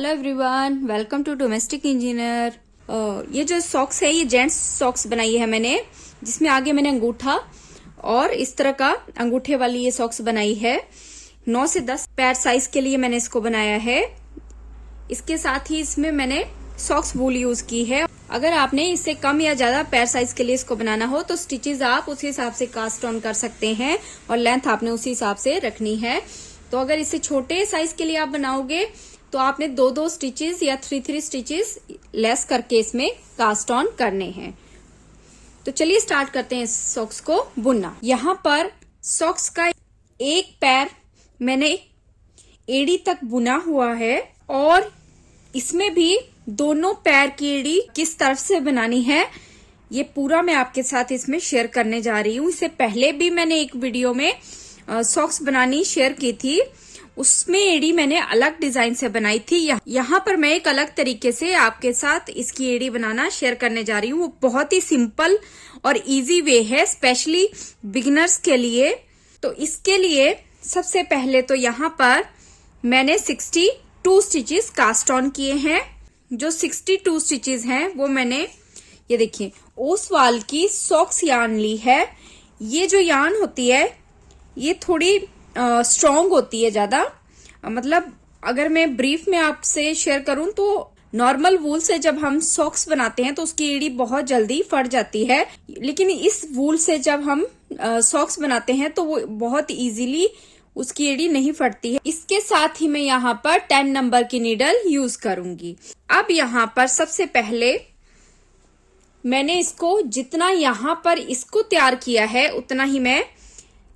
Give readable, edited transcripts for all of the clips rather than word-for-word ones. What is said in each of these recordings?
Hello everyone, welcome to domestic engineer. ये जो socks है ये जेंट्स सॉक्स बनाई है मैंने, जिसमें आगे मैंने अंगूठा और इस तरह का अंगूठे वाली ये सॉक्स बनाई है। 9 से 10 पैर साइज के लिए मैंने इसको बनाया है। इसके साथ ही इसमें मैंने सॉक्स वूल यूज की है। अगर आपने इससे कम या ज्यादा पैर साइज के लिए इसको बनाना हो तो स्टिचेस आप उसी हिसाब से कास्ट ऑन कर सकते हैं और लेंथ आपने उसी हिसाब से रखनी है। तो अगर इससे छोटे साइज के लिए आप बनाओगे तो आपने 2-2 स्टिचेस या 3-3 स्टिचेस लेस करके इसमें कास्ट ऑन करने हैं। तो चलिए स्टार्ट करते हैं सॉक्स को बुनना। यहाँ पर सॉक्स का एक पैर मैंने एड़ी तक बुना हुआ है और इसमें भी दोनों पैर की एड़ी किस तरफ से बनानी है ये पूरा मैं आपके साथ इसमें शेयर करने जा रही हूँ। इससे पहले भी मैंने एक वीडियो में सॉक्स बनानी शेयर की थी, उसमें एड़ी मैंने अलग डिजाइन से बनाई थी। यहाँ पर मैं एक अलग तरीके से आपके साथ इसकी एड़ी बनाना शेयर करने जा रही हूँ। वो बहुत ही सिंपल और इजी वे है, स्पेशली बिगिनर्स के लिए। तो इसके लिए सबसे पहले तो यहाँ पर मैंने 62 स्टिचेस कास्ट ऑन किए हैं। जो 62 स्टिचेस हैं वो मैंने, ये देखिए, ओसवाल की सॉक्स यार्न ली है। ये जो यार्न होती है ये थोड़ी स्ट्रॉन्ग होती है ज्यादा। मतलब अगर मैं ब्रीफ में आपसे शेयर करूं तो नॉर्मल वूल से जब हम सॉक्स बनाते हैं तो उसकी एड़ी बहुत जल्दी फट जाती है, लेकिन इस वूल से जब हम सॉक्स बनाते हैं तो वो बहुत इजीली उसकी एड़ी नहीं फटती है। इसके साथ ही मैं यहाँ पर 10 नंबर की नीडल यूज करूंगी। अब यहाँ पर सबसे पहले मैंने इसको जितना यहाँ पर इसको तैयार किया है उतना ही मैं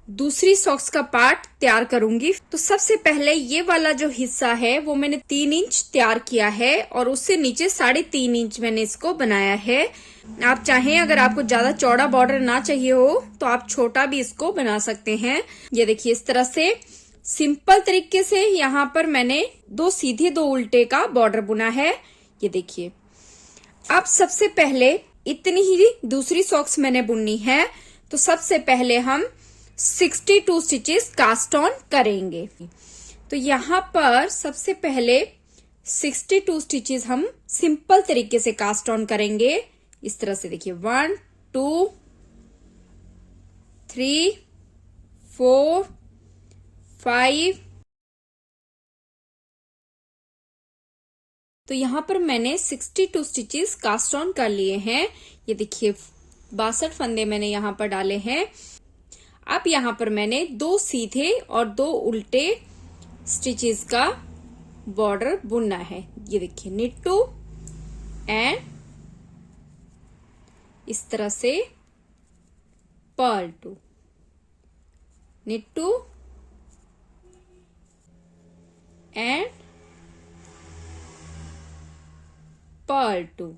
दूसरी सॉक्स का पार्ट तैयार करूंगी। तो सबसे पहले ये वाला जो हिस्सा है वो मैंने 3 इंच तैयार किया है और उससे नीचे 3.5 इंच मैंने इसको बनाया है। आप चाहें, अगर आपको ज्यादा चौड़ा बॉर्डर ना चाहिए हो तो आप छोटा भी इसको बना सकते हैं। ये देखिए, इस तरह से सिंपल तरीके से यहाँ पर मैंने 2 सीधे 2 उल्टे का बॉर्डर बुना है। ये देखिए, अब सबसे पहले इतनी ही दूसरी सॉक्स मैंने बुननी है। तो सबसे पहले हम 62 स्टिचेस कास्ट ऑन करेंगे। तो यहाँ पर सबसे पहले 62 स्टिचेस हम सिंपल तरीके से कास्ट ऑन करेंगे। इस तरह से देखिए, 1 2 3 4 5। तो यहाँ पर मैंने 62 स्टिचेस कास्ट ऑन कर लिए हैं। ये देखिए, 62 फंदे मैंने यहाँ पर डाले हैं। अब यहाँ पर मैंने 2 सीधे और 2 उल्टे स्टिचेस का बॉर्डर बुनना है। ये देखिए, knit 2 एंड इस तरह से purl 2, knit 2 and purl 2,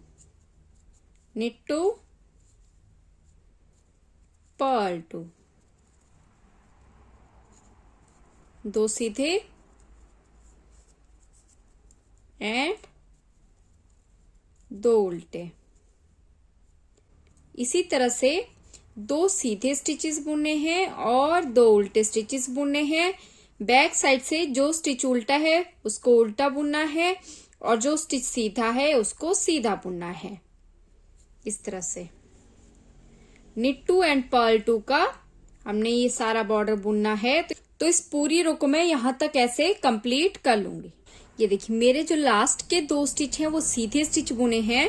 knit 2 purl 2। 2 सीधे एंड 2 उल्टे। इसी तरह से 2 सीधे स्टिचेस बुनने हैं और 2 उल्टे स्टिचेस बुनने हैं। बैक साइड से जो स्टिच उल्टा है उसको उल्टा बुनना है और जो स्टिच सीधा है उसको सीधा बुनना है। इस तरह से knit 2 एंड purl 2 का हमने ये सारा बॉर्डर बुनना है। तो इस पूरी रो को मैं यहां तक ऐसे कंप्लीट कर लूंगी। ये देखिए, मेरे जो लास्ट के 2 स्टिच हैं वो सीधे स्टिच बुने हैं।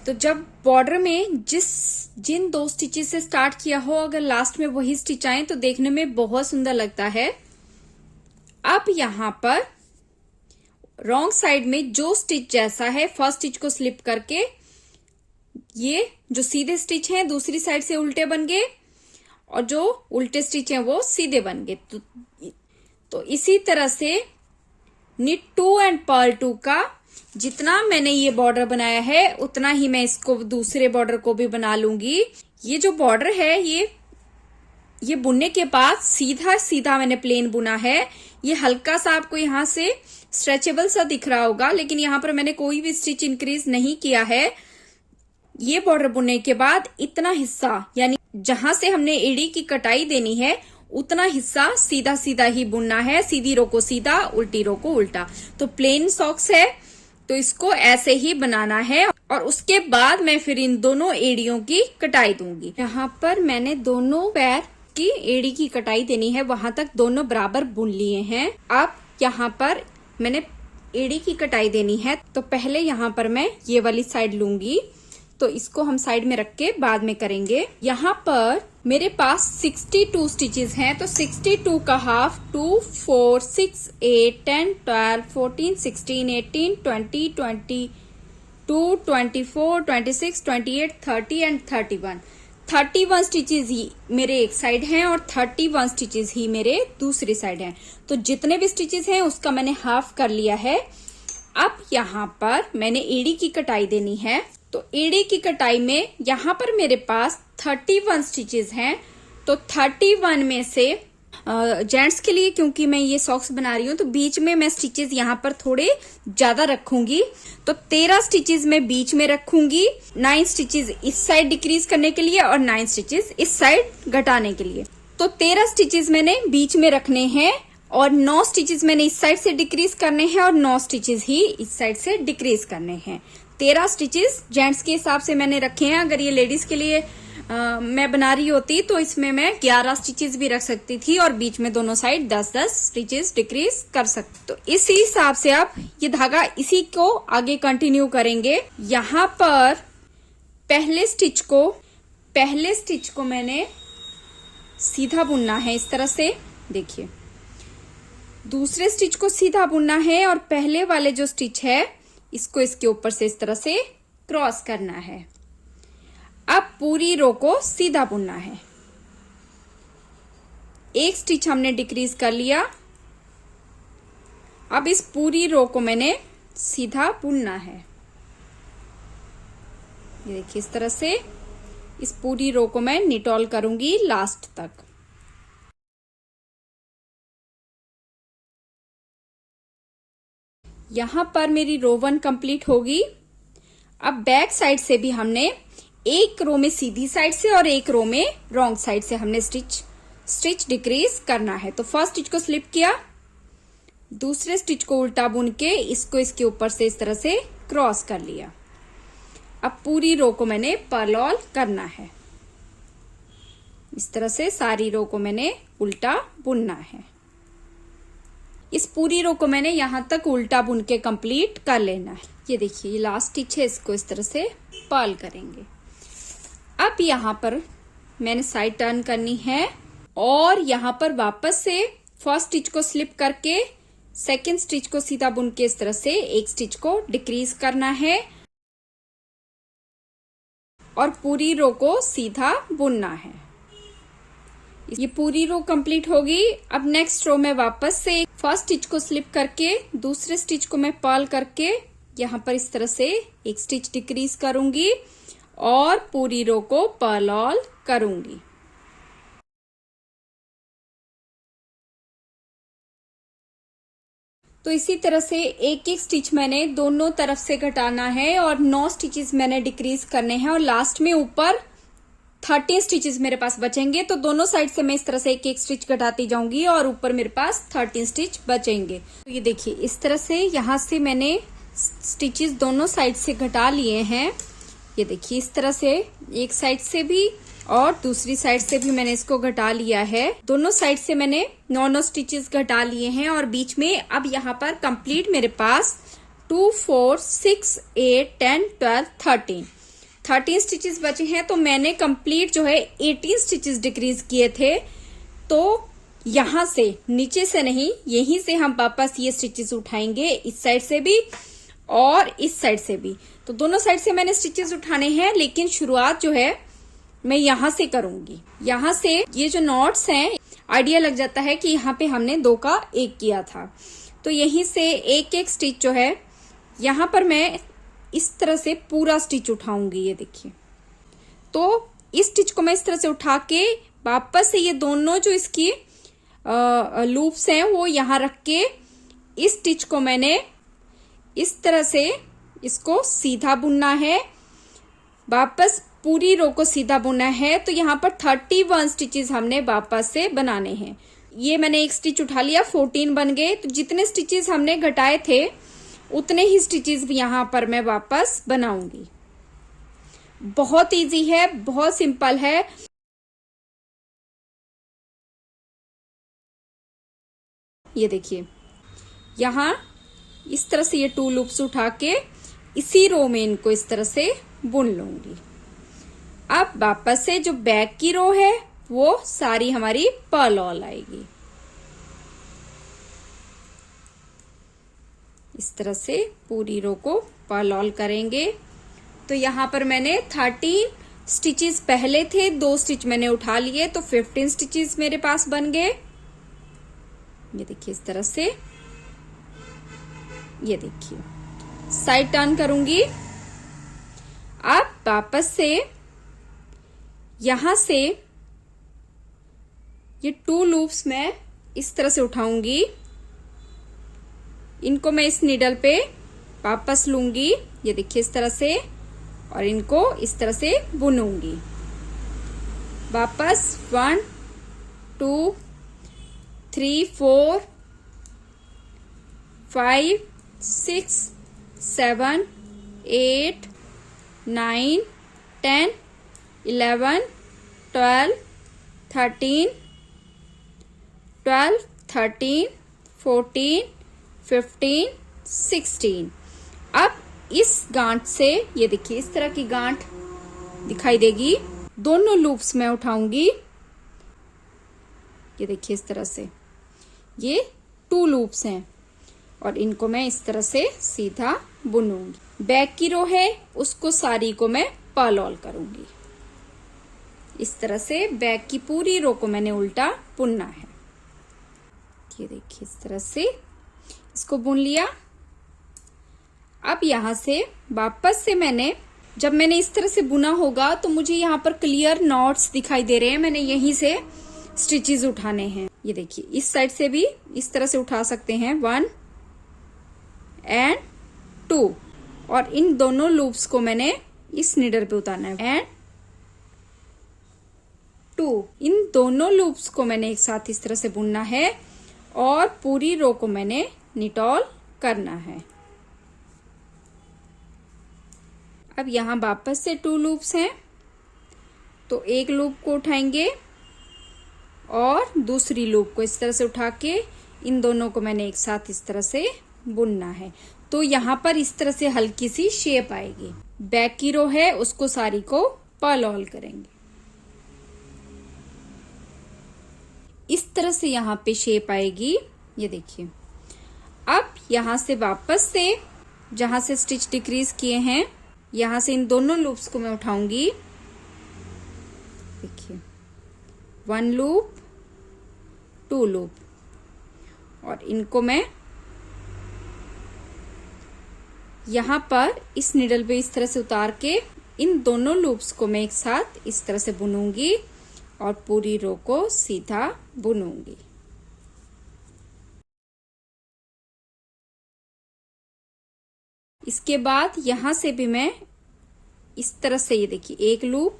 तो जब बॉर्डर में जिन 2 स्टिचेस से स्टार्ट किया हो, अगर लास्ट में वही स्टिच आए तो देखने में बहुत सुंदर लगता है। अब यहाँ पर रॉन्ग साइड में जो स्टिच जैसा है, फर्स्ट स्टिच को स्लिप करके ये जो सीधे स्टिच हैं दूसरी साइड से उल्टे बन गए और जो उल्टे स्टिच हैं वो सीधे बन गए। तो इसी तरह से knit 2 एंड purl 2 का जितना मैंने ये बॉर्डर बनाया है उतना ही मैं इसको दूसरे बॉर्डर को भी बना लूंगी। ये जो बॉर्डर है ये बुनने के बाद सीधा सीधा मैंने प्लेन बुना है। ये हल्का सा आपको यहाँ से स्ट्रेचेबल सा दिख रहा होगा, लेकिन यहाँ पर मैंने कोई भी स्टिच इंक्रीज नहीं किया है। ये बॉर्डर बुनने के बाद इतना हिस्सा, यानी जहां से हमने एड़ी की कटाई देनी है उतना हिस्सा सीधा सीधा ही बुनना है, सीधी रो को सीधा, उल्टी रो को उल्टा। तो प्लेन सॉक्स है तो इसको ऐसे ही बनाना है और उसके बाद मैं फिर इन दोनों एड़ियों की कटाई दूंगी। यहाँ पर मैंने दोनों पैर की एड़ी की कटाई देनी है, वहां तक दोनों बराबर बुन लिए हैं। अब यहाँ पर मैंने एड़ी की कटाई देनी है, तो पहले यहाँ पर मैं ये वाली साइड लूंगी, तो इसको हम साइड में रख के बाद में करेंगे। यहाँ पर मेरे पास 62 स्टिचेस हैं, तो 62 का हाफ 2, 4, 6, 8, 10, 12, 14, 16, 18, 20, 22, 24, 26, 28, 30 एंड 31। 31 स्टिचेस ही मेरे एक साइड हैं और 31 स्टिचेस ही मेरे दूसरी साइड हैं। तो जितने भी स्टिचेस हैं उसका मैंने हाफ कर लिया है। अब यहाँ पर मैंने एड़ी की कटाई देनी है, तो एड़ी की कटाई में यहाँ पर मेरे पास 31 स्टिचेस हैं, तो 31 में से जेंट्स के लिए क्योंकि मैं ये सॉक्स बना रही हूँ तो बीच में मैं स्टिचेस यहाँ पर थोड़े ज्यादा रखूंगी, तो 13 स्टिचेस मैं बीच में रखूंगी, 9 स्टिचेस इस साइड डिक्रीज करने के लिए और 9 स्टिचेस इस साइड घटाने के लिए। तो 13 स्टिचेस मैंने बीच में रखने हैं और 9 स्टिचेस मैंने इस साइड से डिक्रीज करने हैं और 9 स्टिचेस ही इस साइड से डिक्रीज करने हैं। 13 स्टिचेस जेंट्स के हिसाब से मैंने रखे हैं। अगर ये लेडीज के लिए मैं बना रही होती तो इसमें मैं 11 स्टिचेस भी रख सकती थी और बीच में दोनों साइड 10-10 स्टिचेस डिक्रीज कर सकती। तो इसी हिसाब से आप ये धागा इसी को आगे कंटिन्यू करेंगे। यहाँ पर पहले स्टिच को मैंने सीधा बुनना है इस तरह से, देखिए। दूसरे स्टिच को सीधा बुनना है और पहले वाले जो स्टिच है इसको इसके ऊपर से इस तरह से क्रॉस करना है। अब पूरी रो को सीधा बुनना है। एक स्टिच हमने डिक्रीज कर लिया, अब इस पूरी रो को मैंने सीधा बुनना है। ये देखिए इस तरह से इस पूरी रो को मैं निटॉल करूंगी लास्ट तक। यहां पर मेरी रो 1 कंप्लीट होगी। अब बैक साइड से भी हमने एक रो में सीधी साइड से और एक रो में रॉन्ग साइड से हमने स्टिच डिक्रीज करना है। तो फर्स्ट स्टिच को स्लिप किया, दूसरे स्टिच को उल्टा बुन के इसको इसके ऊपर से इस तरह से क्रॉस कर लिया। अब पूरी रो को मैंने पर्ल करना है। इस तरह से सारी रो को मैंने उल्टा बुनना है। इस पूरी रो को मैंने यहां तक उल्टा बुन के कंप्लीट कर लेना है। ये देखिए ये लास्ट स्टिच है, इसको इस तरह से पर्ल करेंगे। अब यहां पर मैंने साइड टर्न करनी है और यहां पर वापस से फर्स्ट स्टिच को स्लिप करके सेकेंड स्टिच को सीधा बुन के इस तरह से एक स्टिच को डिक्रीज करना है और पूरी रो को सीधा बुनना है। ये पूरी रो कंप्लीट होगी। अब नेक्स्ट रो में वापस से फर्स्ट स्टिच को स्लिप करके दूसरे स्टिच को मैं पर्ल करके यहाँ पर इस तरह से एक स्टिच डिक्रीज करूंगी और पूरी रो को पर्ल करूंगी। तो इसी तरह से एक एक स्टिच मैंने दोनों तरफ से घटाना है और 9 स्टिचेस मैंने डिक्रीज करने हैं और लास्ट में ऊपर 13 स्टिचेस मेरे पास बचेंगे। तो दोनों साइड से मैं इस तरह से एक एक स्टिच घटाती जाऊंगी और ऊपर मेरे पास 13 स्टिच बचेंगे। तो ये देखिए इस तरह से यहाँ से मैंने स्टिचेस दोनों साइड से घटा लिए हैं। ये देखिए इस तरह से एक साइड से भी और दूसरी साइड से भी मैंने इसको घटा लिया है। दोनों साइड से मैंने 9 स्टिचेस घटा लिए हैं और बीच में अब यहाँ पर कंप्लीट मेरे पास 2, 4, 6, 8, 10, 12, 13 स्टिचेस बचे हैं। तो मैंने कंप्लीट जो है 18 स्टिचेस डिक्रीज किए थे। तो यहां से नीचे से नहीं, यहीं से हम वापस ये स्टिचेस उठाएंगे, इस साइड से भी और इस साइड से भी। तो दोनों साइड से मैंने स्टिचेस उठाने हैं, लेकिन शुरुआत जो है मैं यहां से करूंगी। यहां से ये जो नॉट्स हैं आइडिया लग जाता है कि यहाँ पे हमने 2 का 1 किया था। तो यहीं से एक एक स्टिच जो है यहाँ पर मैं इस तरह से पूरा स्टिच उठाऊंगी। ये देखिए, तो इस स्टिच को मैं इस तरह से उठा के वापस से ये दोनों जो इसकी लूप्स हैं वो यहाँ रख के इस स्टिच को मैंने इस तरह से इसको सीधा बुनना है। वापस पूरी रो को सीधा बुना है, तो यहाँ पर 31 स्टिचेस हमने वापस से बनाने हैं। ये मैंने एक स्टिच उठा लिया, 14 बन गए। तो जितने स्टिचेस हमने घटाए थे उतने ही स्टिचेस यहाँ पर मैं वापस बनाऊंगी। बहुत इजी है, बहुत सिंपल है। ये देखिए, यहाँ इस तरह से ये 2 लूप्स उठा के इसी रो में इनको इस तरह से बुन लूंगी। अब वापस से जो बैक की रो है वो सारी हमारी पर्ल ऑल आएगी। इस तरह से पूरी रो को पर्ल ऑल करेंगे। तो यहाँ पर मैंने 13 स्टिचेस पहले थे, 2 स्टिच मैंने उठा लिए, तो 15 स्टिचेस मेरे पास बन गए। ये देखिए इस तरह से, ये देखिए साइड टर्न करूंगी। अब वापस से यहां से ये 2 लूप्स मैं इस तरह से उठाऊंगी, इनको मैं इस नीडल पे वापस लूंगी। ये देखिए इस तरह से, और इनको इस तरह से बुनूंगी वापस। 1 2 3 4 5 6 7 8 9 10 11 12 13 13 14 15 16। अब इस गांठ से, ये देखिए इस तरह की गांठ दिखाई देगी, दोनों लूप्स मैं उठाऊंगी। ये देखिए इस तरह से, ये 2 लूप्स हैं और इनको मैं इस तरह से सीधा बुनूंगी। बैक की रो है उसको सारी को मैं पर्ल ऑल करूंगी। इस तरह से बैक की पूरी रो को मैंने उल्टा बुनना है। ये देखिए इस तरह से इसको बुन लिया। अब यहां से वापस से जब मैंने इस तरह से बुना होगा तो मुझे यहाँ पर क्लियर नॉट्स दिखाई दे रहे हैं, मैंने यहीं से स्टिचेस उठाने हैं। ये देखिए इस साइड से भी इस तरह से उठा सकते हैं, 1 एंड 2, और इन दोनों लूप्स को मैंने इस नीडल पे उतारना है, एंड 2। इन दोनों लूप्स को मैंने एक साथ इस तरह से बुनना है और पूरी रो को मैंने निटॉल करना है। अब यहां वापस से 2 लूप्स हैं, तो एक लूप को उठाएंगे और दूसरी लूप को इस तरह से उठा के इन दोनों को मैंने एक साथ इस तरह से बुनना है। तो यहां पर इस तरह से हल्की सी शेप आएगी। बैक की रो है उसको सारी को पर्ल ऑल करेंगे। इस तरह से यहां पे शेप आएगी। ये देखिए, अब यहां से वापस से जहां से स्टिच डिक्रीज किए हैं, यहां से इन दोनों लूप्स को मैं उठाऊंगी। देखिए 1 लूप 2 लूप, और इनको मैं यहां पर इस निडल पे इस तरह से उतार के इन दोनों लूप्स को मैं एक साथ इस तरह से बुनूंगी और पूरी रो को सीधा बुनूंगी। इसके बाद यहां से भी मैं इस तरह से, ये देखिए एक लूप,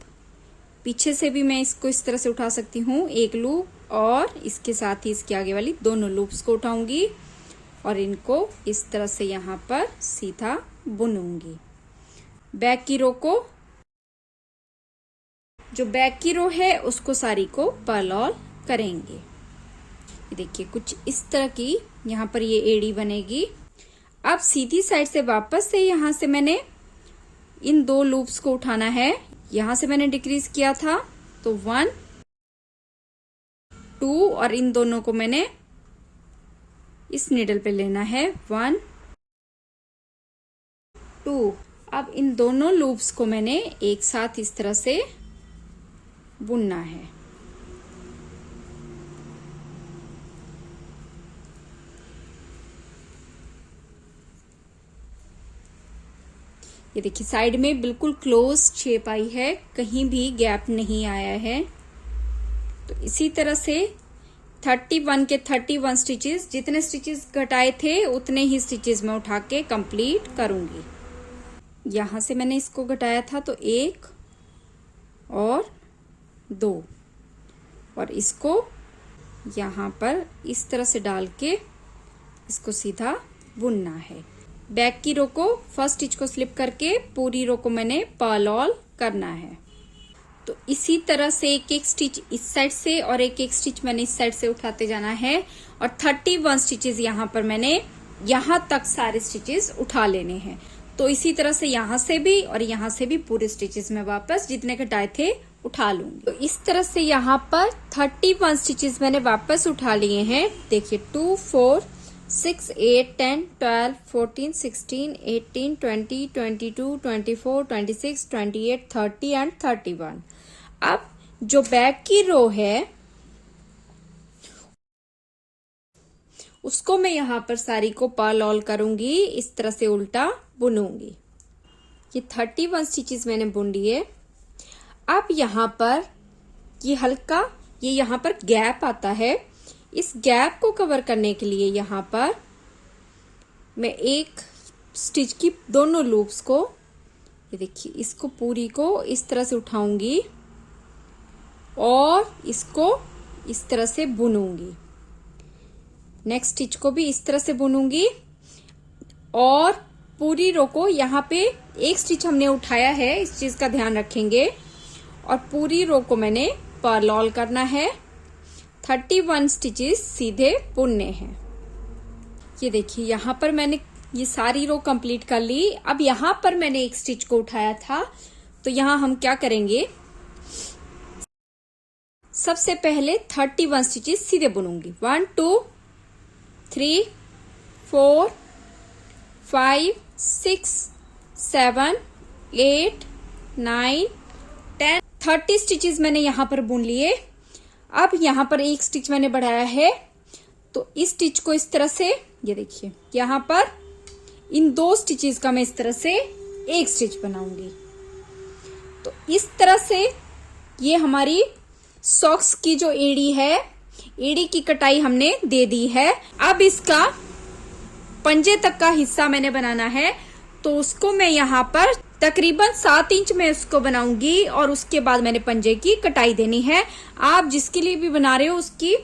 पीछे से भी मैं इसको इस तरह से उठा सकती हूँ, एक लूप, और इसके साथ ही इसके आगे वाली दोनों लूप्स को उठाऊंगी और इनको इस तरह से यहां पर सीधा बुनूंगी। बैक की रो को, जो बैक की रो है उसको सारी को पर्ल ऑल करेंगे। ये देखिए कुछ इस तरह की यहां पर ये एड़ी बनेगी। अब सीधी साइड से वापस से यहां से मैंने इन 2 लूप्स को उठाना है। यहां से मैंने डिक्रीज किया था, तो 1 2, और इन दोनों को मैंने इस निडल पे लेना है, 1 2। अब इन दोनों लूप्स को मैंने एक साथ इस तरह से बुनना है। ये देखिए साइड में बिल्कुल क्लोज शेप आई है, कहीं भी गैप नहीं आया है। तो इसी तरह से 31 के 31 स्टिचेस, जितने स्टिचेस घटाए थे उतने ही स्टिचेस मैं उठा के कंप्लीट करूंगी। यहां से मैंने इसको घटाया था, तो 1 और 2, और इसको यहाँ पर इस तरह से डाल के इसको सीधा बुनना है। बैक की रो को फर्स्ट स्टिच को स्लिप करके पूरी रो को मैंने पर्ल ऑल करना है। तो इसी तरह से एक एक स्टिच इस साइड से और एक एक स्टिच मैंने इस साइड से उठाते जाना है, और 31 स्टिचेस यहाँ पर मैंने यहाँ तक सारे स्टिचेस उठा लेने हैं। तो इसी तरह से यहाँ से भी और यहाँ से भी पूरे स्टिचेस में वापस जितने घटाए थे उठा लूंगी। तो इस तरह से यहाँ पर 31 स्टिचेस मैंने वापस उठा लिए हैं। देखिए 2, 4, 6, 8, 10, 12, 14, 16, 18, 20, 22, 24, 26, 28, 30 एंड 31। अब जो बैक की रो है उसको मैं यहाँ पर सारी को पर्ल ऑल करूंगी, इस तरह से उल्टा बुनूंगी। ये 31 स्टिचेस मैंने बुन लिए। अब यहाँ पर ये हल्का ये यहाँ पर गैप आता है, इस गैप को कवर करने के लिए यहाँ पर मैं एक स्टिच की दोनों लूप्स को, ये देखिए, इसको पूरी को इस तरह से उठाऊंगी और इसको इस तरह से बुनूंगी। नेक्स्ट स्टिच को भी इस तरह से बुनूंगी और पूरी रो को यहाँ पे एक स्टिच हमने उठाया है, इस चीज का ध्यान रखेंगे, और पूरी रो को मैंने पर्ल ऑल करना है। 31 स्टिचेस सीधे बुनने हैं। ये देखिए यहाँ पर मैंने ये सारी रो कंप्लीट कर ली। अब यहाँ पर मैंने एक स्टिच को उठाया था, तो यहाँ हम क्या करेंगे, सबसे पहले 31 स्टिचेस सीधे बुनूंगी। 1, 2, 3, 4, 5, 6, 7, 8, 9, 10, 30 स्टिचेस मैंने यहाँ पर बुन लिए। अब यहाँ पर एक स्टिच मैंने बढ़ाया है, तो इस स्टिच को इस तरह से, ये देखिए यहाँ पर इन 2 स्टिचेस का मैं इस तरह से एक स्टिच बनाऊंगी। तो इस तरह से ये हमारी सॉक्स की जो एड़ी है, एड़ी की कटाई हमने दे दी है। अब इसका पंजे तक का हिस्सा मैंने बनाना है, तो उसको मैं यहाँ पर तकरीबन 7 इंच में उसको बनाऊंगी और उसके बाद मैंने पंजे की कटाई देनी है। आप जिसके लिए भी बना रहे हो उसकी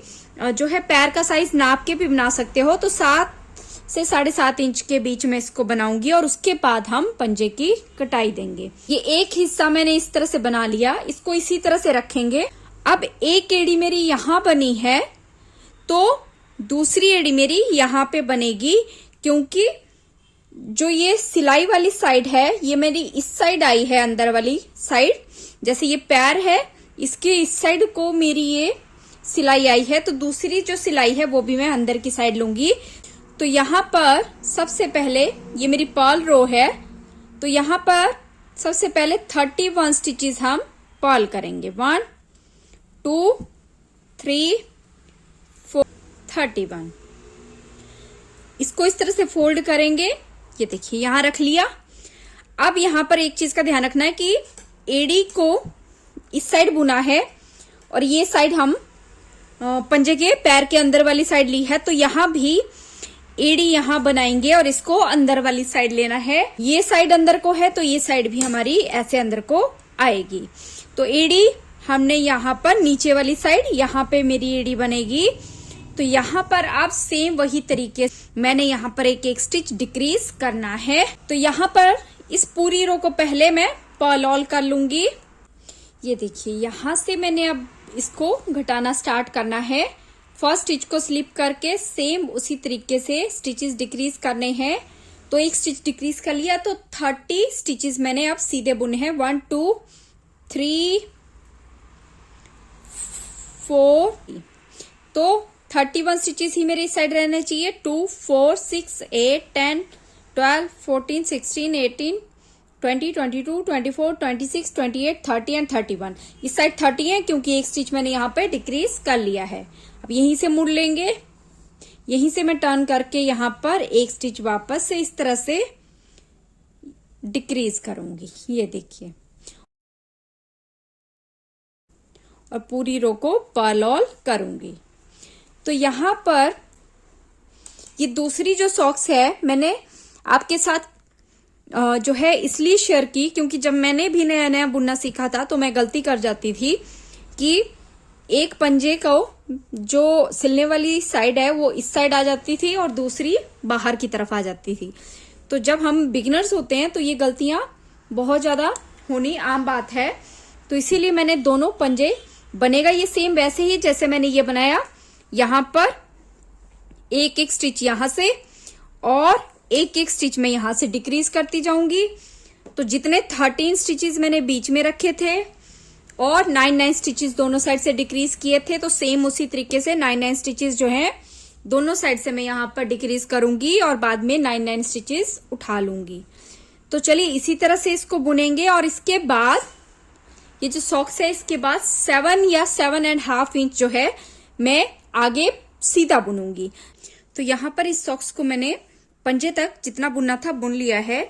जो है पैर का साइज नाप के भी बना सकते हो। तो 7 से 7.5 इंच के बीच में इसको बनाऊंगी और उसके बाद हम पंजे की कटाई देंगे। ये एक हिस्सा मैंने इस तरह से बना लिया, इसको इसी तरह से रखेंगे। अब एक एड़ी मेरी यहाँ बनी है, तो दूसरी एड़ी मेरी यहाँ पे बनेगी, क्योंकि जो ये सिलाई वाली साइड है ये मेरी इस साइड आई है, अंदर वाली साइड। जैसे ये पैर है, इसके इस साइड को मेरी ये सिलाई आई है, तो दूसरी जो सिलाई है वो भी मैं अंदर की साइड लूंगी। तो यहाँ पर सबसे पहले ये मेरी पर्ल रो है, तो यहाँ पर सबसे पहले 31 स्टिचेस हम पर्ल करेंगे। 1, 2, 3, 4, 31। इसको इस तरह से फोल्ड करेंगे। ये देखिए यहाँ रख लिया। अब यहाँ पर एक चीज का ध्यान रखना है कि एड़ी को इस साइड बुना है और ये साइड हम पंजे के पैर के अंदर वाली साइड ली है, तो यहाँ भी एड़ी यहाँ बनाएंगे और इसको अंदर वाली साइड लेना है। ये साइड अंदर को है तो ये साइड भी हमारी ऐसे अंदर को आएगी। तो एड़ी हमने यहाँ पर नीचे वाली साइड, यहाँ पे मेरी एड़ी बनेगी। तो यहाँ पर आप सेम वही तरीके से मैंने यहाँ पर एक एक स्टिच डिक्रीज करना है। तो यहाँ पर इस पूरी रो को पहले मैं पर्ल ऑल कर लूंगी। ये देखिए यहाँ से मैंने अब इसको घटाना स्टार्ट करना है। फर्स्ट स्टिच को स्लिप करके सेम उसी तरीके से स्टिचेस डिक्रीज करने हैं। तो एक स्टिच डिक्रीज कर लिया, तो 30 स्टिचेस मैंने अब सीधे बुने हैं। 1, 2, 3, 4। तो 31 स्टिचेस ही मेरे इस साइड रहने चाहिए। 2, 4, 6, 8, 10, 12, 14, 16, 18, 20, 22, 24, 26, 28, 30 एंड 31। इस साइड 30 है क्योंकि एक स्टिच मैंने यहाँ पे डिक्रीज कर लिया है। अब यहीं से मुड़ लेंगे, यहीं से मैं टर्न करके यहाँ पर एक स्टिच वापस से इस तरह से डिक्रीज करूंगी। ये देखिए, और पूरी रो को पर्ल ऑल करूंगी। तो यहाँ पर ये दूसरी जो सॉक्स है मैंने आपके साथ जो है इसलिए शेयर की क्योंकि जब मैंने भी नया नया बुनना सीखा था तो मैं गलती कर जाती थी कि एक पंजे को जो सिलने वाली साइड है वो इस साइड आ जाती थी और दूसरी बाहर की तरफ आ जाती थी। तो जब हम बिगिनर्स होते हैं तो ये गलतियां बहुत ज्यादा होनी आम बात है। तो इसीलिए मैंने दोनों पंजे, बनेगा ये सेम वैसे ही जैसे मैंने ये बनाया, यहां पर एक एक स्टिच यहां से और एक एक स्टिच में यहां से डिक्रीज करती जाऊंगी। तो जितने 13 स्टिचेस मैंने बीच में रखे थे और 9 स्टिचेस दोनों साइड से डिक्रीज किए थे, तो सेम उसी तरीके से 9 स्टिचेस जो है दोनों साइड से मैं यहां पर डिक्रीज करूंगी और बाद में 9 स्टिचेस उठा लूंगी। तो चलिए इसी तरह से इसको बुनेंगे। और इसके बाद ये जो सॉक्स है इसके बाद 7 या 7.5 इंच जो है मैं आगे सीधा बुनूंगी। तो यहां पर इस सॉक्स को मैंने पंजे तक जितना बुनना था बुन लिया है।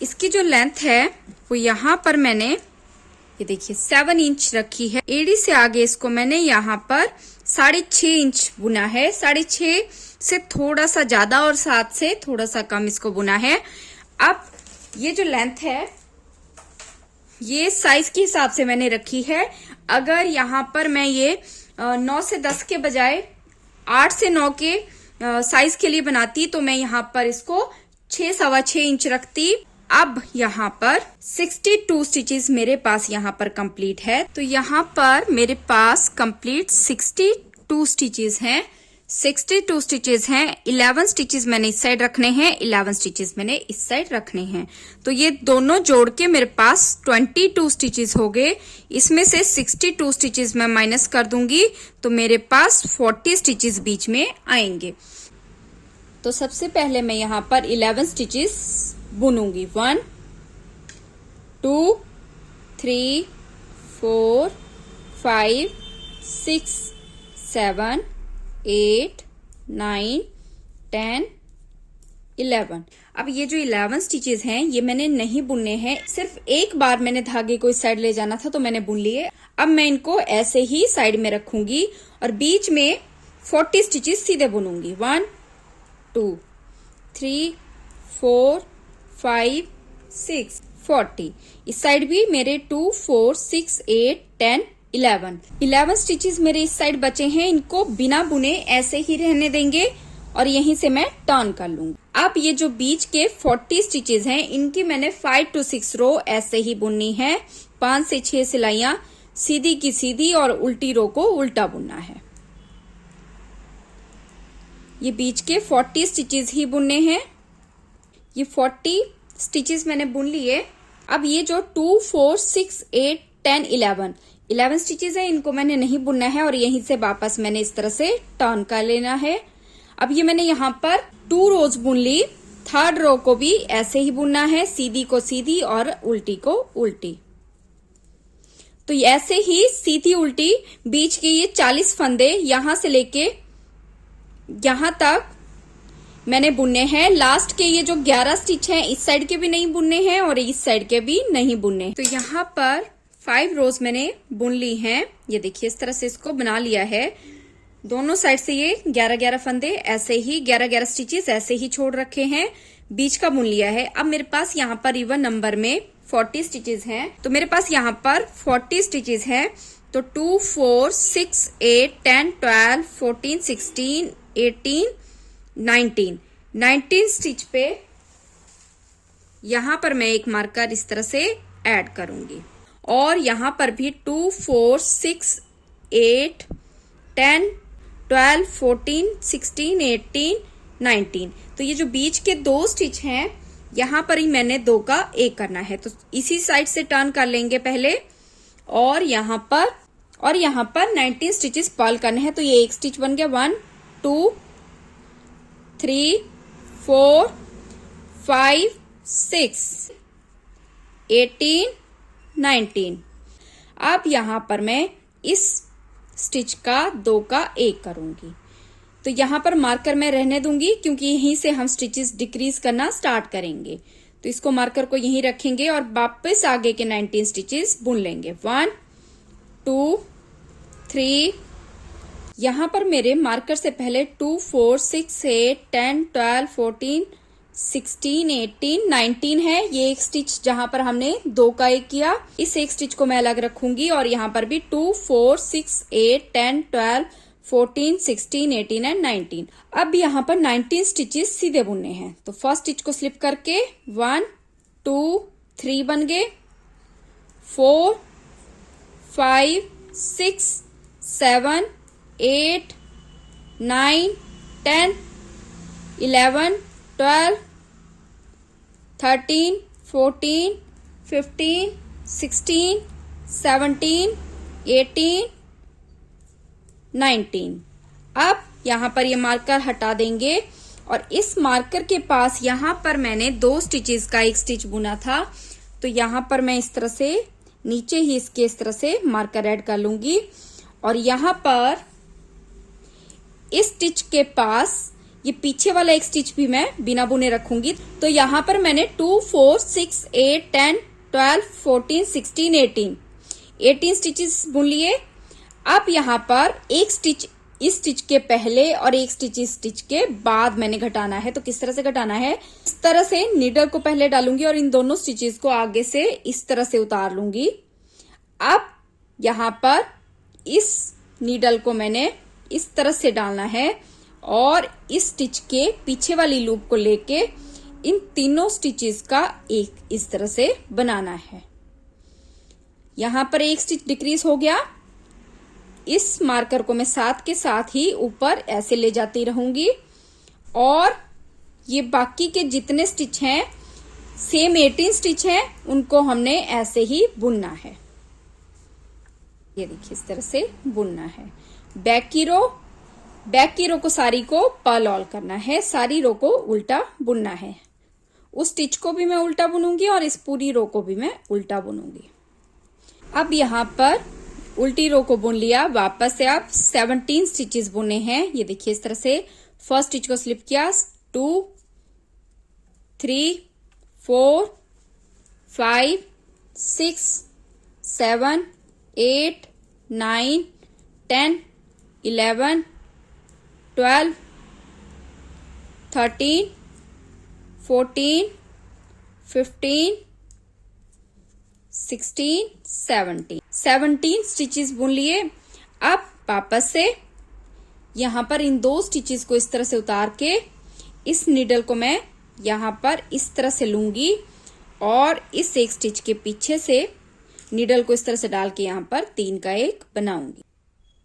इसकी जो लेंथ है वो यहां पर मैंने ये देखिए 7 इंच रखी है। एड़ी से आगे इसको मैंने यहाँ पर 6.5 इंच बुना है। 6.5 से थोड़ा सा ज्यादा और 7 से थोड़ा सा कम इसको बुना है। अब ये जो लेंथ है ये साइज के हिसाब से मैंने रखी है। अगर यहाँ पर मैं ये 9 से 10 के बजाय 8 से 9 के साइज के लिए बनाती तो मैं यहाँ पर इसको 6.25 इंच रखती। अब यहाँ पर 62 स्टिचेस मेरे पास यहाँ पर कंप्लीट है। तो यहाँ पर मेरे पास कंप्लीट 62 स्टिचेस हैं। 62 स्टिचेस हैं। 11 स्टिचेस मैंने इस साइड रखने हैं, 11 स्टिचेस मैंने इस साइड रखने हैं। तो ये दोनों जोड़ के मेरे पास 22 स्टिचेस हो गए। इसमें से 62 स्टिचेस मैं माइनस कर दूंगी तो मेरे पास 40 स्टिचेस बीच में आएंगे। तो सबसे पहले मैं यहाँ पर 11 स्टिचेस बुनूंगी। 1 2 3 4 5 6 7 8 9 10 11। अब ये जो 11 स्टिचेस हैं ये मैंने नहीं बुनने हैं, सिर्फ एक बार मैंने धागे को इस साइड ले जाना था तो मैंने बुन लिए। अब मैं इनको ऐसे ही साइड में रखूंगी और बीच में 40 स्टिचेस सीधे बुनूंगी। 1 2 3 4 5 6 40। इस साइड भी मेरे 2 4 6 8 10 11 स्टिचेस मेरे इस साइड बचे हैं। इनको बिना बुने ऐसे ही रहने देंगे और यहीं से मैं टर्न कर लूंगी। अब ये जो बीच के 40 स्टिचेस हैं इनकी मैंने 5 to 6 रो ऐसे ही बुननी है। 5 से 6 सिलाइयां सीधी की सीधी और उल्टी रो को उल्टा बुनना है। ये बीच के 40 स्टिचेस ही बुनने हैं। ये 40 स्टिचेस मैंने बुन लिए। अब ये जो 2 4 6 8 10 11 स्टिचेस है इनको मैंने नहीं बुनना है और यहीं से वापस मैंने इस तरह से टर्न कर लेना है। अब ये मैंने यहाँ पर 2 रोज बुन ली। थर्ड रो को भी ऐसे ही बुनना है, सीधी को सीधी और उल्टी को उल्टी। तो ऐसे ही सीधी उल्टी बीच के ये 40 फंदे यहां से लेके यहां तक मैंने बुनने हैं। लास्ट के ये जो 11 स्टिच हैं इस साइड के भी नहीं बुनने हैं और इस साइड के भी नहीं बुनने। तो यहाँ पर 5 रोज मैंने बुन ली हैं। ये देखिए इस तरह से इसको बना लिया है। दोनों साइड से ये 11 फंदे ऐसे ही 11 स्टिचेस ऐसे ही छोड़ रखे हैं। बीच का बुन लिया है। अब मेरे पास यहाँ पर इवन नंबर में 40 स्टिचेस हैं। तो मेरे पास यहाँ पर 40 स्टिचेस हैं। तो 2 4 6 8 10 12 14 16 18 19 स्टिच पे यहां पर मैं एक मार्कर इस तरह से ऐड करूंगी और यहां पर भी 2 4 6 8 10 12 14 16 18 19। तो ये जो बीच के 2 स्टिच हैं यहां पर ही मैंने 2 का 1 करना है। तो इसी साइड से टर्न कर लेंगे पहले और यहां पर 19 स्टिचेस पर्ल करने हैं। तो ये एक स्टिच बन गया। 1 2 3 4 5 6 18 19। अब यहां पर मैं इस स्टिच का 2 का 1 करूंगी। तो यहां पर मार्कर मैं रहने दूंगी क्योंकि यहीं से हम स्टिचेस डिक्रीज करना स्टार्ट करेंगे। तो इसको मार्कर को यहीं रखेंगे और वापस आगे के 19 स्टिचेस बुन लेंगे। 1 2 3। यहां पर मेरे मार्कर से पहले 2 4 6 8 10 12 14 16, 18, 19 है। ये एक स्टिच जहां पर हमने 2 का एक किया, इस एक स्टिच को मैं अलग रखूंगी और यहाँ पर भी 2, 4, 6, 8, 10, 12, 14, 16, 18 एंड 19। अब यहाँ पर 19 स्टिचेस सीधे बुनने हैं। तो फर्स्ट स्टिच को स्लिप करके 1, 2, 3 बन गए, 4, 5, 6, 7, 8, 9, 10, 11, 12, 13, 14, 15, 16, 17, 18, 19। अब यहाँ पर ये मार्कर हटा देंगे और इस मार्कर के पास यहाँ पर मैंने 2 स्टिचेस का एक स्टिच बुना था, तो यहाँ पर मैं इस तरह से नीचे ही इसके इस तरह से मार्कर ऐड कर लूंगी और यहाँ पर इस स्टिच के पास ये पीछे वाला एक स्टिच भी मैं बिना बुने रखूंगी। तो यहाँ पर मैंने 2, 4, 6, 8, 10, 12, 14, 16, 18 स्टिचेस बुन लिए। अब यहाँ पर एक स्टिच इस स्टिच के पहले और एक स्टिच इस स्टिच के बाद मैंने घटाना है। तो किस तरह से घटाना है, इस तरह से नीडल को पहले डालूंगी और इन दोनों स्टिचेस को आगे से इस तरह से उतार लूंगी। अब यहाँ पर इस नीडल को मैंने इस तरह से डालना है और इस स्टिच के पीछे वाली लूप को लेके इन तीनों स्टिचेस का एक इस तरह से बनाना है। यहां पर एक स्टिच डिक्रीज हो गया। इस मार्कर को मैं साथ के साथ ही ऊपर ऐसे ले जाती रहूंगी और ये बाकी के जितने स्टिच हैं, सेम 18 स्टिच हैं, उनको हमने ऐसे ही बुनना है। ये देखिए इस तरह से बुनना है। बैक की रो को सारी को पर्ल ऑल करना है, सारी रो को उल्टा बुनना है। उस स्टिच को भी मैं उल्टा बुनूंगी और इस पूरी रो को भी मैं उल्टा बुनूंगी। अब यहाँ पर उल्टी रो को बुन लिया, वापस से आप 17 स्टिचेस बुने हैं। ये देखिए इस तरह से फर्स्ट स्टिच को स्लिप किया, 2, 3, 4, 5, 6, 7, 8, 9, 10, 11, 12, 13, 14, 15, 16, 17 स्टिचेस बुन लिए। अब वापस से यहां पर इन 2 स्टिचेस को इस तरह से उतार के इस नीडल को मैं यहां पर इस तरह से लूंगी और इस एक स्टिच के पीछे से नीडल को इस तरह से डाल के यहां पर 3 का एक बनाऊंगी।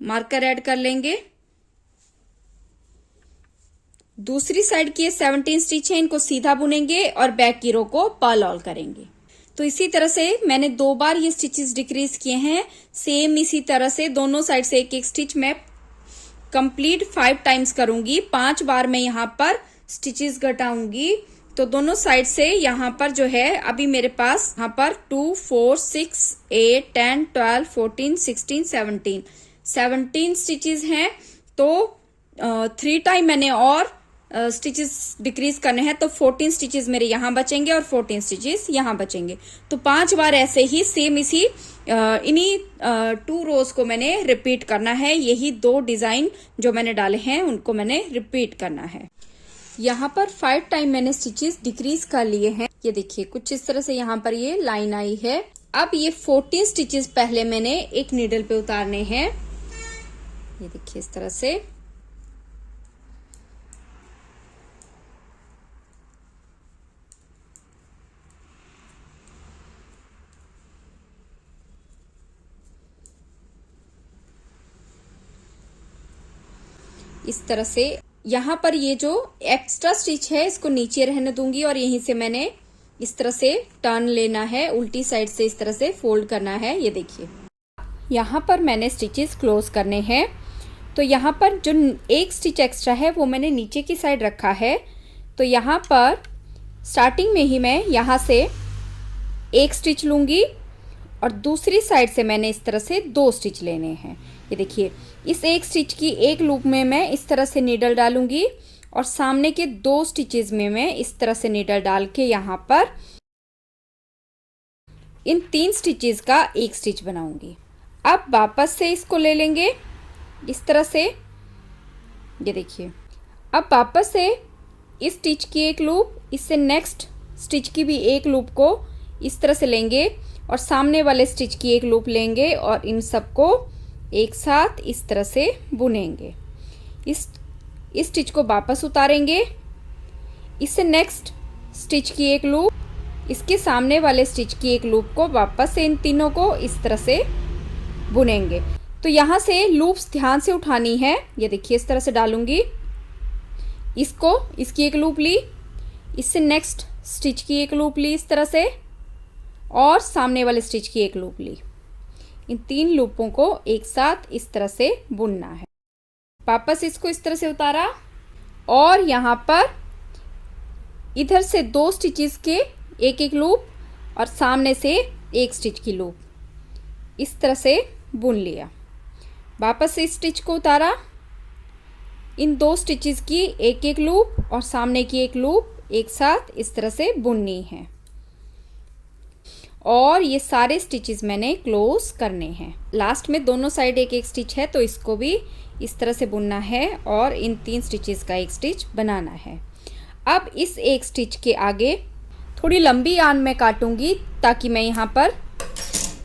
मार्कर ऐड कर लेंगे। दूसरी साइड की 17 स्टिच है, इनको सीधा बुनेंगे और बैक की रो को पर्ल ऑल करेंगे। तो इसी तरह से मैंने 2 बार ये स्टिचेस डिक्रीज किए हैं। सेम इसी तरह से दोनों साइड से एक एक स्टिच मैं कंप्लीट 5 टाइम्स करूंगी। 5 बार मैं यहाँ पर स्टिचेस घटाऊंगी। तो दोनों साइड से यहाँ पर जो है अभी मेरे पास यहाँ पर 2, 4, 6, 8, 10, 12, 14, 16, 17 स्टिचेस हैं। तो 3 टाइम मैंने और स्टिचेस डिक्रीज करने हैं, तो 14 स्टिचेस मेरे यहाँ बचेंगे और 14 स्टिचेस यहाँ बचेंगे। तो 5 बार ऐसे ही सेम इसी इन्हीं 2 रोज को मैंने रिपीट करना है। यही 2 डिजाइन जो मैंने डाले हैं उनको मैंने रिपीट करना है। यहाँ पर 5 टाइम मैंने स्टिचेस डिक्रीज कर लिए हैं। ये देखिए कुछ इस तरह से यहाँ पर ये लाइन आई है। अब ये 14 स्टिचेस पहले मैंने एक नीडल पे उतारने हैं। ये देखिए इस तरह से। इस तरह से यहाँ पर ये जो एक्स्ट्रा स्टिच है इसको नीचे रहने दूंगी और यहीं से मैंने इस तरह से टर्न लेना है, उल्टी साइड से इस तरह से फोल्ड करना है। ये देखिए यहाँ पर मैंने स्टिचेस क्लोज करने हैं। तो यहाँ पर जो एक स्टिच एक्स्ट्रा है वो मैंने नीचे की साइड रखा है। तो यहाँ पर स्टार्टिंग में ही मैं यहाँ से एक स्टिच लूंगी और दूसरी साइड से मैंने इस तरह से 2 स्टिच लेने हैं। ये देखिए इस एक स्टिच की एक लूप में मैं इस तरह से नीडल डालूंगी और सामने के 2 स्टिचेस में मैं इस तरह से नीडल डाल के यहाँ पर इन 3 स्टिचेस का एक स्टिच बनाऊंगी। अब वापस से इसको ले लेंगे इस तरह से। ये देखिए अब वापस से इस स्टिच की एक लूप, इससे नेक्स्ट स्टिच की भी एक लूप को इस तरह से लेंगे और सामने वाले स्टिच की एक लूप लेंगे और इन सबको एक साथ इस तरह से बुनेंगे। इस स्टिच को वापस उतारेंगे, इससे नेक्स्ट स्टिच की एक लूप, इसके सामने वाले स्टिच की एक लूप को वापस से इन तीनों को इस तरह से बुनेंगे। तो यहाँ से लूप्स ध्यान से उठानी है। ये देखिए इस तरह से डालूंगी, इसकी एक लूप ली, इससे नेक्स्ट स्टिच की एक लूप ली इस तरह से और सामने वाले स्टिच की एक लूप ली। इन 3 लूपों को एक साथ इस तरह से बुनना है। वापस इसको इस तरह से उतारा और यहाँ पर इधर से 2 स्टिचेस के एक एक लूप और सामने से एक स्टिच की लूप इस तरह से बुन लिया। वापस से स्टिच को उतारा, इन 2 स्टिचेस की एक एक लूप और सामने की एक लूप एक साथ इस तरह से बुननी है और ये सारे स्टिचेस मैंने क्लोज करने हैं। लास्ट में दोनों साइड एक एक स्टिच है तो इसको भी इस तरह से बुनना है और इन 3 स्टिचेस का एक स्टिच बनाना है। अब इस एक स्टिच के आगे थोड़ी लंबी यार्न में काटूंगी ताकि मैं यहाँ पर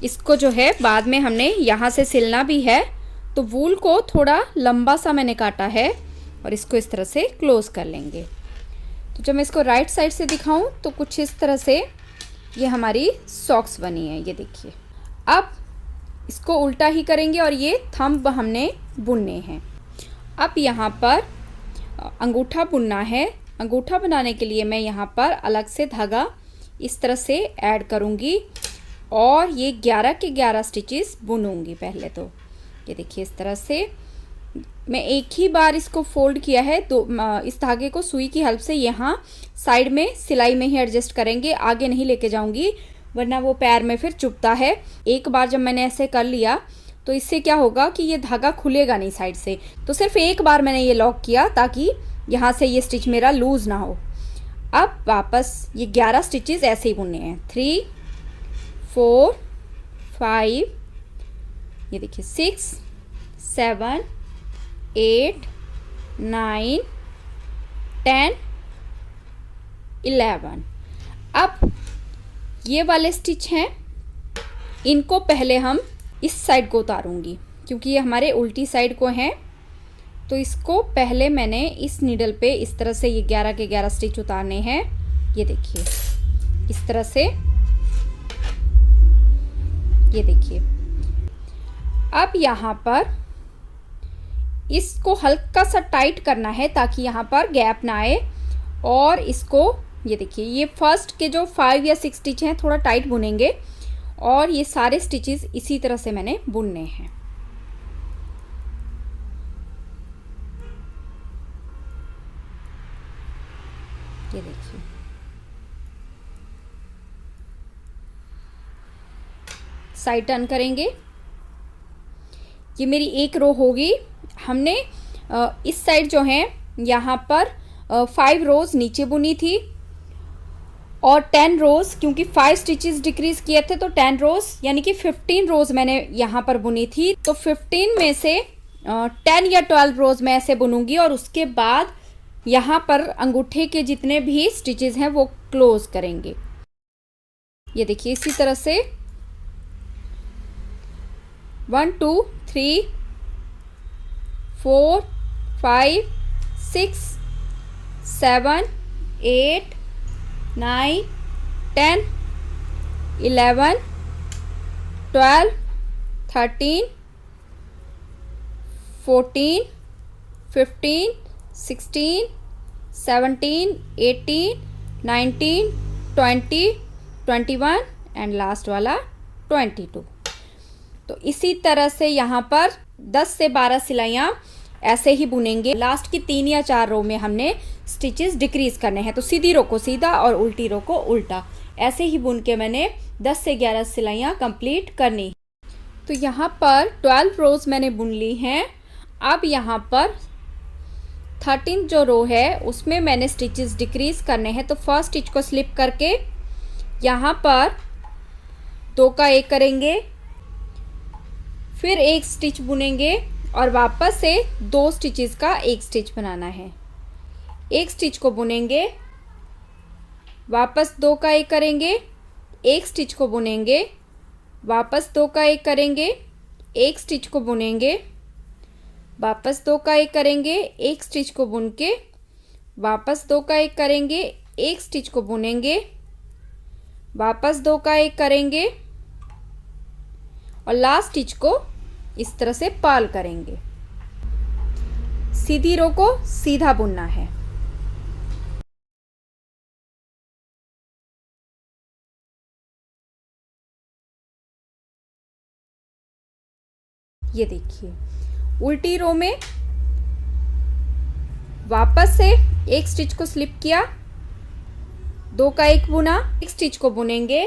इसको जो है बाद में हमने यहाँ से सिलना भी है, तो वूल को थोड़ा लंबा सा मैंने काटा है और इसको इस तरह से क्लोज कर लेंगे। तो जब मैं इसको राइट साइड से दिखाऊं तो कुछ इस तरह से ये हमारी सॉक्स बनी है। ये देखिए, अब इसको उल्टा ही करेंगे और ये थंब हमने बुनने हैं। अब यहाँ पर अंगूठा बुनना है। अंगूठा बनाने के लिए मैं यहाँ पर अलग से धागा इस तरह से ऐड करूँगी और ये 11 के 11 स्टिचेस बुनूंगी। पहले तो ये देखिए इस तरह से मैं एक ही बार इसको फोल्ड किया है, तो इस धागे को सुई की हेल्प से यहाँ साइड में सिलाई में ही एडजस्ट करेंगे, आगे नहीं लेके जाऊंगी वरना वो पैर में फिर चुभता है। एक बार जब मैंने ऐसे कर लिया तो इससे क्या होगा कि ये धागा खुलेगा नहीं साइड से, तो सिर्फ एक बार मैंने ये लॉक किया ताकि यहाँ से ये स्टिच मेरा लूज ना हो। अब वापस ये 11 स्टिचेस ऐसे ही बुनने हैं। 3 4 5, ये देखिए 6 7 8 9 10 11। अब ये वाले स्टिच हैं, इनको पहले हम इस साइड को उतारूंगी क्योंकि ये हमारे उल्टी साइड को हैं। तो इसको पहले मैंने इस नीडल पे इस तरह से ये 11 के 11 स्टिच उतारने हैं। ये देखिए इस तरह से, ये देखिए। अब यहाँ पर इसको हल्का सा टाइट करना है ताकि यहाँ पर गैप ना आए और इसको ये देखिए, ये फर्स्ट के जो 5 या 6 स्टिच हैं थोड़ा टाइट बुनेंगे और ये सारे स्टिचेस इसी तरह से मैंने बुनने हैं। ये देखिए साइड टर्न करेंगे। ये मेरी एक रो होगी। हमने इस साइड जो है यहाँ पर 5 रोज नीचे बुनी थी और 10 रोज, क्योंकि 5 स्टिचेस डिक्रीज किए थे तो 10 रोज यानी कि 15 रोज मैंने यहाँ पर बुनी थी। तो 15 में से 10 या 12 रोज मैं ऐसे बुनूंगी और उसके बाद यहाँ पर अंगूठे के जितने भी स्टिचेस हैं वो क्लोज करेंगे। ये देखिए इसी तरह से 1 2 3 4 5 6 7 8 9 10 11 12 13 14 15 16 17 18 19 20 21 एंड लास्ट वाला 22। तो इसी तरह से यहाँ पर 10 से 12 सिलाइयाँ ऐसे ही बुनेंगे। लास्ट की 3 या 4 रो में हमने स्टिचेस डिक्रीज करने हैं, तो सीधी रो को सीधा और उल्टी रो को उल्टा, ऐसे ही बुन के मैंने 10 से 11 सिलाइयाँ कंप्लीट करनी। तो यहाँ पर 12 रोज मैंने बुन ली हैं। अब यहाँ पर 13 जो रो है उसमें मैंने स्टिचेस डिक्रीज करने हैं। तो फर्स्ट स्टिच को स्लिप करके यहाँ पर 2 का 1 करेंगे, फिर एक स्टिच बुनेंगे और वापस से 2 स्टिचेस का एक स्टिच बनाना है। एक स्टिच को बुनेंगे, वापस 2 का 1 करेंगे, एक स्टिच को बुनेंगे, वापस 2 का 1 करेंगे, एक स्टिच को बुनेंगे, वापस 2 का 1 करेंगे, एक स्टिच को बुन के वापस 2 का 1 करेंगे, एक स्टिच को बुनेंगे, वापस 2 का 1 करेंगे और लास्ट स्टिच को इस तरह से पाल करेंगे। सीधी रो को सीधा बुनना है। ये देखिए, उल्टी रो में वापस से एक स्टिच को स्लिप किया, 2 का 1 बुना, एक स्टिच को बुनेंगे,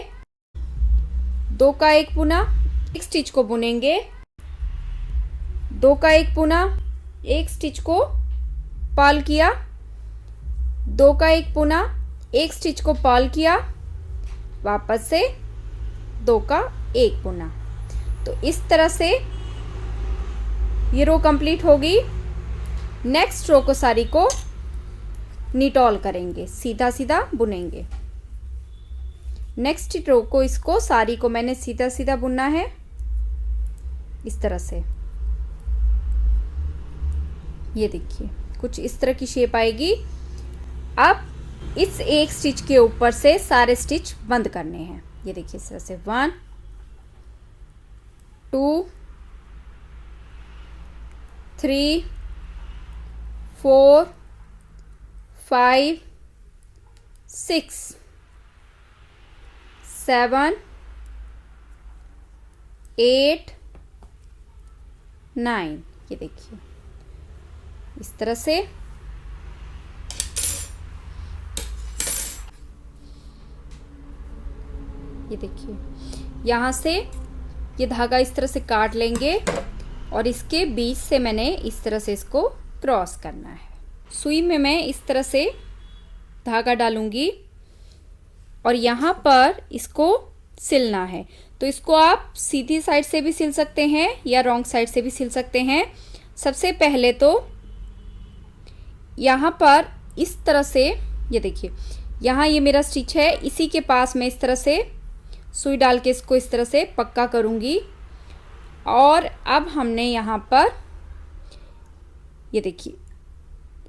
2 का 1 बुना, एक स्टिच को बुनेंगे, 2 का 1 बुना, एक स्टिच को पाल किया, 2 का 1 बुना, एक स्टिच को पाल किया, वापस से 2 का 1 बुना। तो इस तरह से ये रो कंप्लीट होगी। नेक्स्ट रो को सारी को निटॉल करेंगे, सीधा सीधा बुनेंगे। नेक्स्ट रो को इसको सारी को मैंने सीधा सीधा बुनना है इस तरह से। ये देखिए, कुछ इस तरह की शेप आएगी। अब इस एक स्टिच के ऊपर से सारे स्टिच बंद करने हैं। ये देखिए इस तरह से 1 2 3 4 5 6 7 8 9। ये देखिए इस तरह से ये देखिए, यहाँ से ये धागा इस तरह से काट लेंगे और इसके बीच से मैंने इस तरह से इसको क्रॉस करना है। सुई में मैं इस तरह से धागा डालूंगी और यहाँ पर इसको सिलना है। तो इसको आप सीधी साइड से भी सिल सकते हैं या रॉन्ग साइड से भी सिल सकते हैं। सबसे पहले तो यहाँ पर इस तरह से, ये देखिए यहाँ ये मेरा स्टिच है, इसी के पास मैं इस तरह से सुई डाल के इसको इस तरह से पक्का करूँगी। और अब हमने यहाँ पर ये देखिए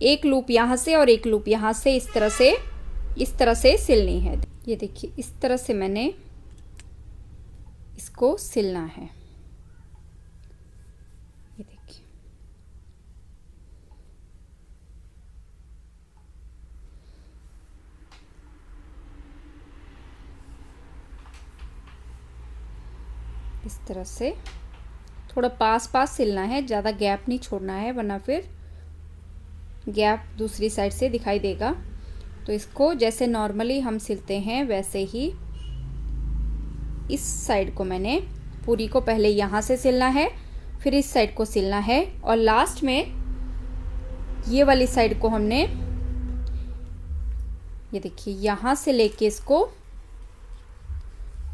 एक लूप यहाँ से और एक लूप यहाँ से इस तरह से सिलनी है। ये देखिए इस तरह से मैंने इसको सिलना है। ये देखिए इस तरह से थोड़ा पास पास सिलना है, ज़्यादा गैप नहीं छोड़ना है वरना फिर गैप दूसरी साइड से दिखाई देगा। तो इसको जैसे नॉर्मली हम सिलते हैं वैसे ही इस साइड को मैंने पूरी को पहले यहाँ से सिलना है, फिर इस साइड को सिलना है और लास्ट में ये वाली साइड को हमने ये देखिए यहाँ से लेके इसको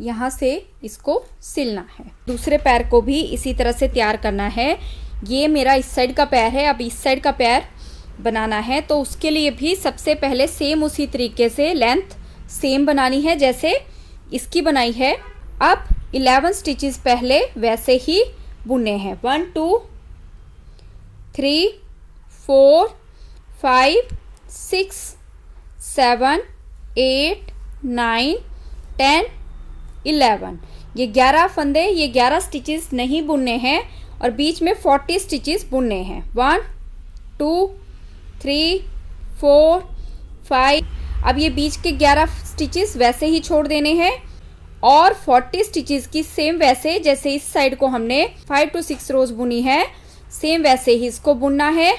यहाँ से इसको सिलना है। दूसरे पैर को भी इसी तरह से तैयार करना है। ये मेरा इस साइड का पैर है, अब इस साइड का पैर बनाना है। तो उसके लिए भी सबसे पहले सेम उसी तरीके से लेंथ सेम बनानी है जैसे इसकी बनाई है। अब 11 स्टिचेस पहले वैसे ही बुनने हैं। 1 2 3 4 5 6 7 8 9 10 11। ये 11 फंदे, ये 11 स्टिचेस नहीं बुनने हैं और बीच में 40 स्टिचेस बुनने हैं। 1 2 3 4 5। अब ये बीच के 11 स्टिचेस वैसे ही छोड़ देने हैं और 40 स्टिचेस की सेम वैसे जैसे इस साइड को हमने 5 to 6 रोज बुनी है, सेम वैसे ही इसको बुनना है।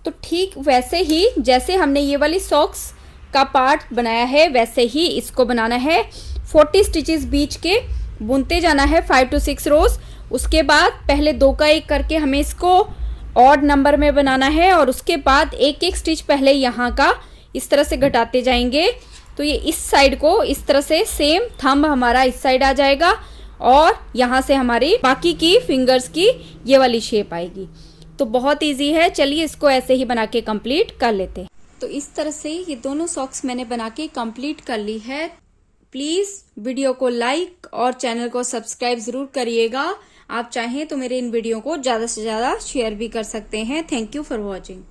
तो ठीक वैसे ही जैसे हमने ये वाली सॉक्स का पार्ट बनाया है वैसे ही इसको बनाना है। 40 स्टिचेस बीच के बुनते जाना है 5 to 6 रोज। उसके बाद पहले 2 का 1 करके हमें इसको ऑड नंबर में बनाना है और उसके बाद एक एक स्टिच पहले यहाँ का इस तरह से घटाते जाएंगे। तो ये इस साइड को इस तरह से सेम थंब हमारा इस साइड आ जाएगा और यहाँ से हमारी बाकी की फिंगर्स की ये वाली शेप आएगी। तो बहुत इजी है, चलिए इसको ऐसे ही बना के कंप्लीट कर लेते हैं। तो इस तरह से ये दोनों सॉक्स मैंने बना के कंप्लीट कर ली है। प्लीज वीडियो को लाइक और चैनल को सब्सक्राइब जरूर करिएगा। आप चाहें तो मेरे इन वीडियो को ज्यादा से ज्यादा शेयर भी कर सकते हैं। Thank you for watching.